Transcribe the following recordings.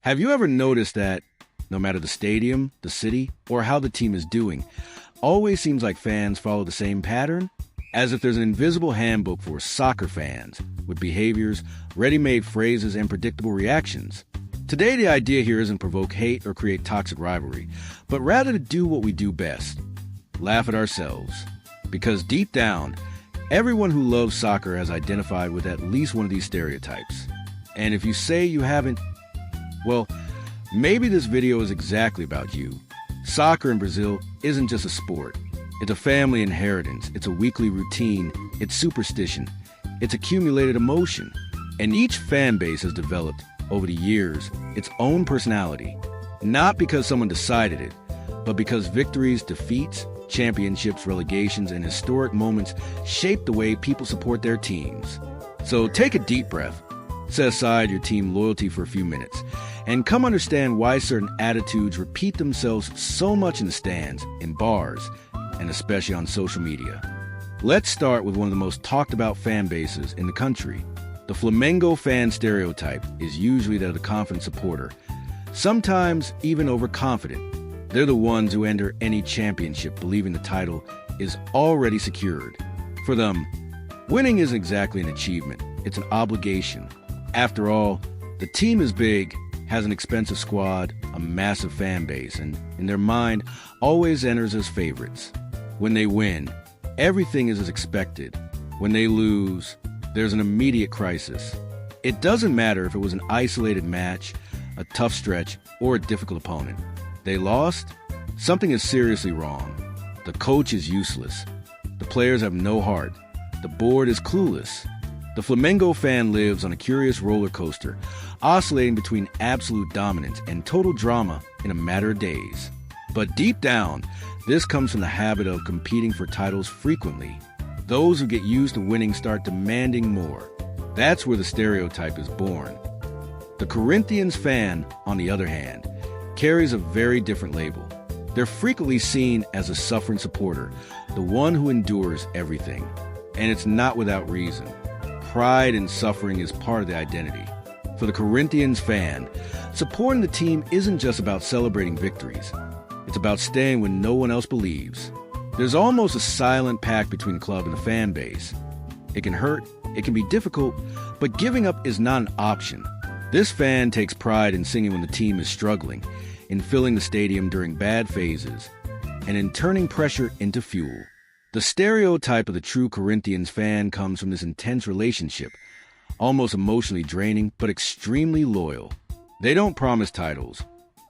Have you ever noticed that no matter the stadium, the city, or how the team is doing, always seems like fans follow the same pattern? As if there's an invisible handbook for soccer fans, with behaviors, ready-made phrases, and predictable reactions. Today, the idea here isn't provoke hate or create toxic rivalry, but rather to do what we do best, laugh at ourselves. Because deep down, everyone who loves soccer has identified with at least one of these stereotypes. And if you say you haven't, well, maybe this video is exactly about you. Soccer in Brazil isn't just a sport. It's a family inheritance. It's a weekly routine. It's superstition. It's accumulated emotion. And each fan base has developed, over the years, its own personality. Not because someone decided it, but because victories, defeats, championships, relegations, and historic moments shape the way people support their teams. So take a deep breath. Set aside your team loyalty for a few minutes and come understand why certain attitudes repeat themselves so much in the stands, in bars, and especially on social media. Let's start with one of the most talked about fan bases in the country. The Flamengo fan stereotype is usually that of the confident supporter, sometimes even overconfident. They're the ones who enter any championship believing the title is already secured. For them, winning isn't exactly an achievement, it's an obligation. After all, the team is big, has an expensive squad, a massive fan base, and in their mind, always enters as favorites. When they win, everything is as expected. When they lose, there's an immediate crisis. It doesn't matter if it was an isolated match, a tough stretch, or a difficult opponent. They lost? Something is seriously wrong. The coach is useless. The players have no heart. The board is clueless. The Flamengo fan lives on a curious roller coaster, oscillating between absolute dominance and total drama in a matter of days. But deep down, this comes from the habit of competing for titles frequently. Those who get used to winning start demanding more. That's where the stereotype is born. The Corinthians fan, on the other hand, carries a very different label. They're frequently seen as a suffering supporter, the one who endures everything. And it's not without reason. Pride and suffering is part of the identity. For the Corinthians fan, supporting the team isn't just about celebrating victories. It's about staying when no one else believes. There's almost a silent pact between the club and the fan base. It can hurt, it can be difficult, but giving up is not an option. This fan takes pride in singing when the team is struggling, in filling the stadium during bad phases, and in turning pressure into fuel. The stereotype of the true Corinthians fan comes from this intense relationship, almost emotionally draining, but extremely loyal. They don't promise titles,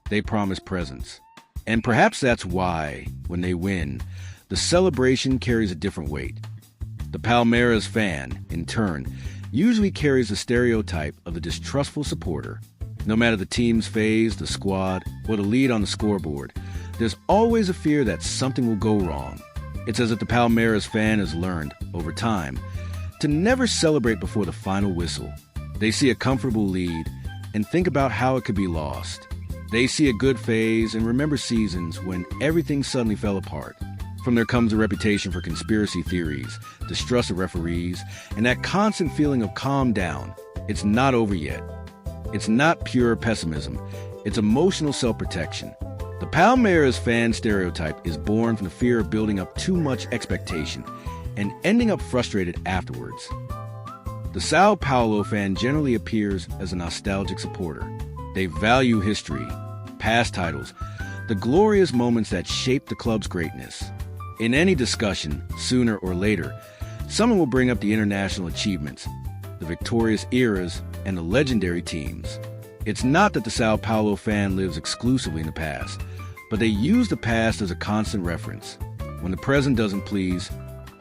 they promise presence. And perhaps that's why, when they win, the celebration carries a different weight. The Palmeiras fan, in turn, usually carries the stereotype of the distrustful supporter. No matter the team's phase, the squad, or the lead on the scoreboard, there's always a fear that something will go wrong. It's as if the Palmeiras fan has learned, over time, to never celebrate before the final whistle. They see a comfortable lead and think about how it could be lost. They see a good phase and remember seasons when everything suddenly fell apart. From there comes a reputation for conspiracy theories, distrust of referees, and that constant feeling of calm down. It's not over yet. It's not pure pessimism. It's emotional self-protection. The Palmeiras fan stereotype is born from the fear of building up too much expectation and ending up frustrated afterwards. The Sao Paulo fan generally appears as a nostalgic supporter. They value history, past titles, the glorious moments that shaped the club's greatness. In any discussion, sooner or later, someone will bring up the international achievements, the victorious eras, and the legendary teams. It's not that the Sao Paulo fan lives exclusively in the past, but they use the past as a constant reference. When the present doesn't please,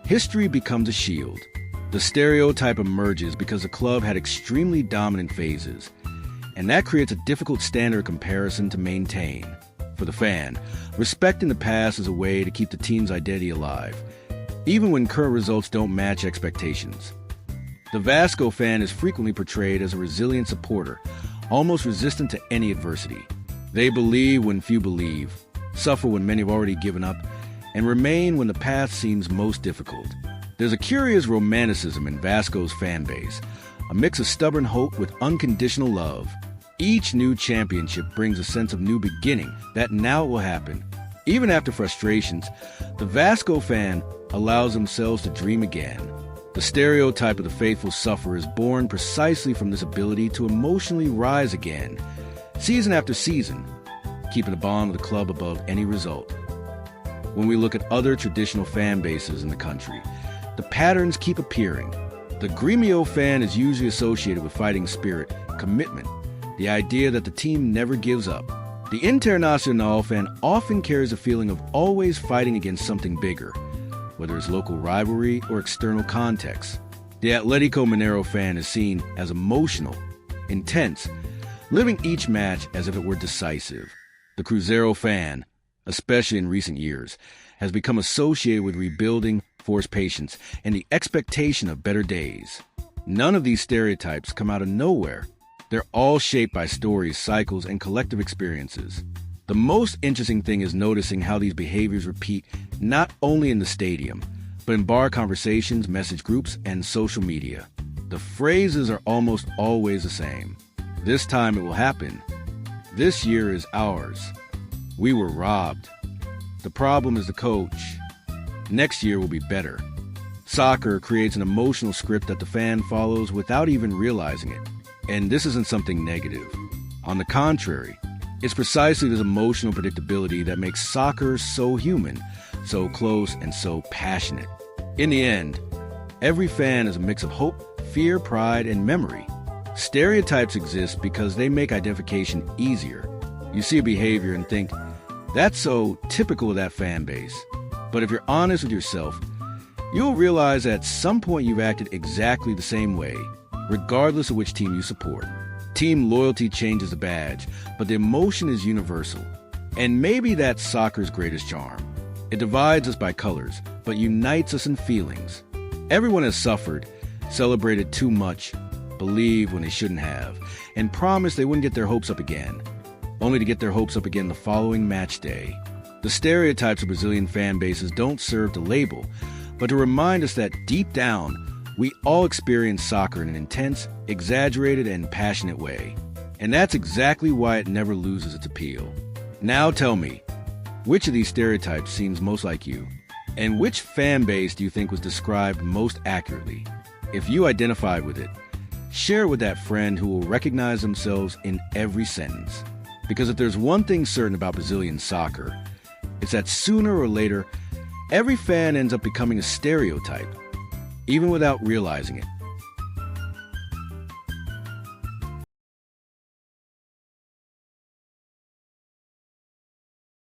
history becomes a shield. The stereotype emerges because the club had extremely dominant phases, and that creates a difficult standard of comparison to maintain. For the fan, respecting the past is a way to keep the team's identity alive, even when current results don't match expectations. The Vasco fan is frequently portrayed as a resilient supporter, almost resistant to any adversity. They believe when few believe, suffer when many have already given up, and remain when the path seems most difficult. There's a curious romanticism in Vasco's fan base, a mix of stubborn hope with unconditional love. Each new championship brings a sense of new beginning, that now it will happen. Even after frustrations, the Vasco fan allows themselves to dream again. The stereotype of the faithful sufferer is born precisely from this ability to emotionally rise again, season after season, keeping the bond of the club above any result. When we look at other traditional fan bases in the country, the patterns keep appearing. The Gremio fan is usually associated with fighting spirit, commitment, the idea that the team never gives up. The Internacional fan often carries a feeling of always fighting against something bigger, whether it's local rivalry or external context. The Atlético Mineiro fan is seen as emotional, intense, living each match as if it were decisive. The Cruzeiro fan, especially in recent years, has become associated with rebuilding, forced patience, and the expectation of better days. None of these stereotypes come out of nowhere. They're all shaped by stories, cycles, and collective experiences. The most interesting thing is noticing how these behaviors repeat not only in the stadium, but in bar conversations, message groups, and social media. The phrases are almost always the same. This time it will happen. This year is ours. We were robbed. The problem is the coach. Next year will be better. Soccer creates an emotional script that the fan follows without even realizing it. And this isn't something negative. On the contrary, it's precisely this emotional predictability that makes soccer so human, so close, and so passionate. In the end, every fan is a mix of hope, fear, pride, and memory. Stereotypes exist because they make identification easier. You see a behavior and think, that's so typical of that fan base. But if you're honest with yourself, you'll realize that at some point you've acted exactly the same way, regardless of which team you support. Team loyalty changes the badge, but the emotion is universal. And maybe that's soccer's greatest charm. It divides us by colors, but unites us in feelings. Everyone has suffered, celebrated too much, believed when they shouldn't have, and promised they wouldn't get their hopes up again, only to get their hopes up again the following match day. The stereotypes of Brazilian fan bases don't serve to label, but to remind us that deep down, we all experience soccer in an intense, exaggerated, and passionate way. And that's exactly why it never loses its appeal. Now tell me, which of these stereotypes seems most like you? And which fan base do you think was described most accurately? If you identified with it, share it with that friend who will recognize themselves in every sentence. Because if there's one thing certain about Brazilian soccer, it's that sooner or later, every fan ends up becoming a stereotype, even without realizing it.